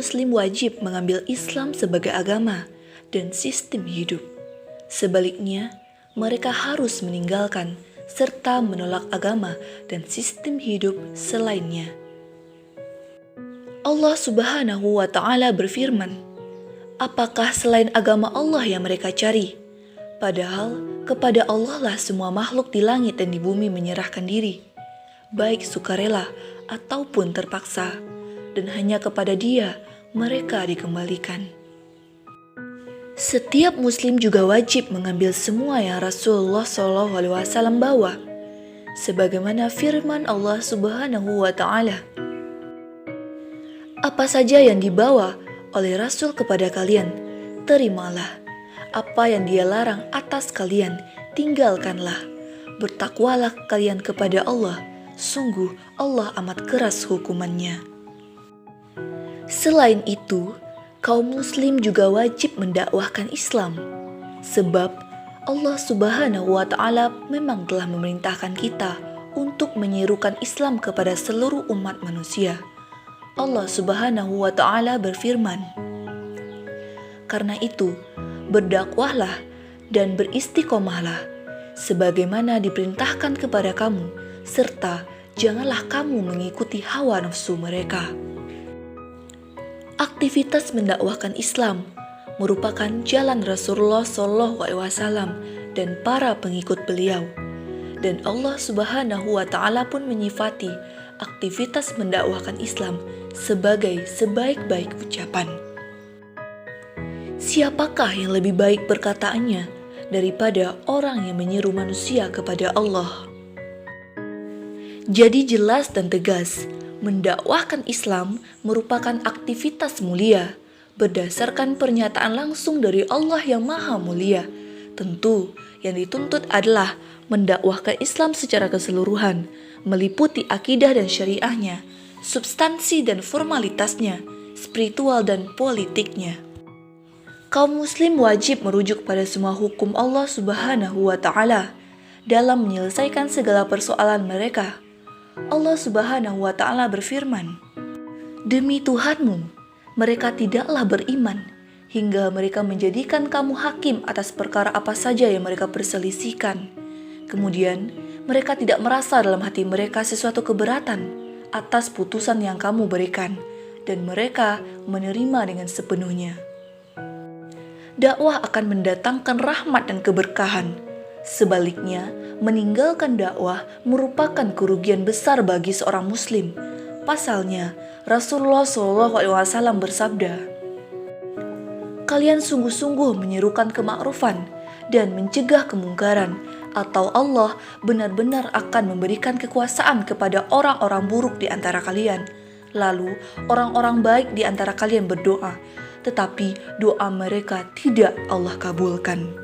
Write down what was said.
Muslim wajib mengambil Islam sebagai agama dan sistem hidup. Sebaliknya, mereka harus meninggalkan serta menolak agama dan sistem hidup selainnya. Allah Subhanahu wa Ta'ala berfirman, "Apakah selain agama Allah yang mereka cari? Padahal kepada Allah lah semua makhluk di langit dan di bumi menyerahkan diri, baik sukarela ataupun terpaksa, dan hanya kepada Dia mereka dikembalikan." Setiap Muslim juga wajib mengambil semua yang Rasulullah SAW bawa, sebagaimana firman Allah Subhanahu wa Ta'ala, "Apa saja yang dibawa oleh Rasul kepada kalian, terimalah. Apa yang Dia larang atas kalian, tinggalkanlah. Bertakwalah kalian kepada Allah, sungguh Allah amat keras hukumannya." Selain itu, kaum Muslim juga wajib mendakwahkan Islam, sebab Allah Subhanahu wa Ta'ala memang telah memerintahkan kita untuk menyerukan Islam kepada seluruh umat manusia. Allah Subhanahu wa Ta'ala berfirman, "Karena itu, berdakwahlah dan beristiqomahlah, sebagaimana diperintahkan kepada kamu, serta janganlah kamu mengikuti hawa nafsu mereka." Aktivitas mendakwahkan Islam merupakan jalan Rasulullah SAW dan para pengikut beliau. Dan Allah Subhanahu wa Ta'ala pun menyifati aktivitas mendakwahkan Islam sebagai sebaik-baik ucapan. Siapakah yang lebih baik perkataannya daripada orang yang menyeru manusia kepada Allah? Jadi jelas dan tegas, mendakwahkan Islam merupakan aktivitas mulia berdasarkan pernyataan langsung dari Allah yang Maha Mulia. Tentu yang dituntut adalah mendakwahkan Islam secara keseluruhan, meliputi akidah dan syariahnya, substansi dan formalitasnya, spiritual dan politiknya. Kaum Muslim wajib merujuk pada semua hukum Allah Subhanahu wa Ta'ala dalam menyelesaikan segala persoalan mereka. Allah Subhanahu wa Ta'ala berfirman, "Demi Tuhanmu, mereka tidaklah beriman hingga mereka menjadikan kamu hakim atas perkara apa saja yang mereka perselisihkan. Kemudian mereka tidak merasa dalam hati mereka sesuatu keberatan atas putusan yang kamu berikan, dan mereka menerima dengan sepenuhnya." Dakwah akan mendatangkan rahmat dan keberkahan. Sebaliknya, meninggalkan dakwah merupakan kerugian besar bagi seorang Muslim. Pasalnya, Rasulullah SAW bersabda, "Kalian sungguh-sungguh menyerukan kemakrufan dan mencegah kemungkaran, atau Allah benar-benar akan memberikan kekuasaan kepada orang-orang buruk di antara kalian. Lalu orang-orang baik di antara kalian berdoa, tetapi doa mereka tidak Allah kabulkan."